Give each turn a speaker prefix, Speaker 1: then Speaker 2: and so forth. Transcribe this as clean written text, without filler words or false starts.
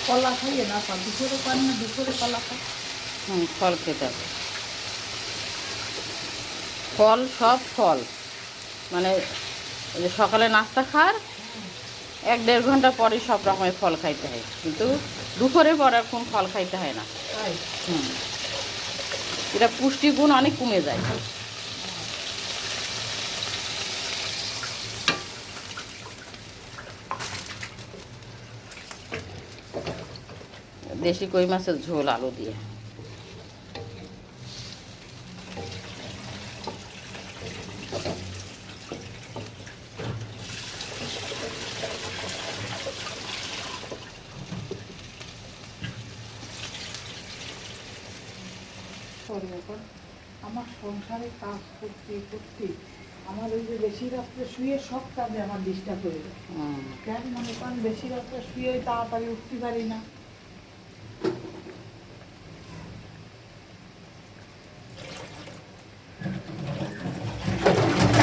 Speaker 1: কলা খাইয়ে না পা দুপুরে পান না, দুপুরে কলা খাই।
Speaker 2: ফল খেতে হবে, ফল, সব ফল, মানে ওই যে সকালে নাস্তা খার 1-1.5 ঘন্টা পরে সব রকমের ফল খাইতে হয়, কিন্তু দুপুরে পর আর কোন ফল খাইতে হয় না।
Speaker 1: তাই
Speaker 2: এটা পুষ্টিগুণ অনেক কমে যায়। দেশি কই মাছের ঝোল আলু দিয়ে।
Speaker 1: এখন আমার সংসারে কাজ করতে করতে আমার ওই যে বেশি রাত্রে শুয়ে সব কাজে আমার ডিস্টার্ব হয়ে যায়। কেন মনে করেন বেশি রাত্রে শুয়ে তাড়াতাড়ি উঠতে পারি না।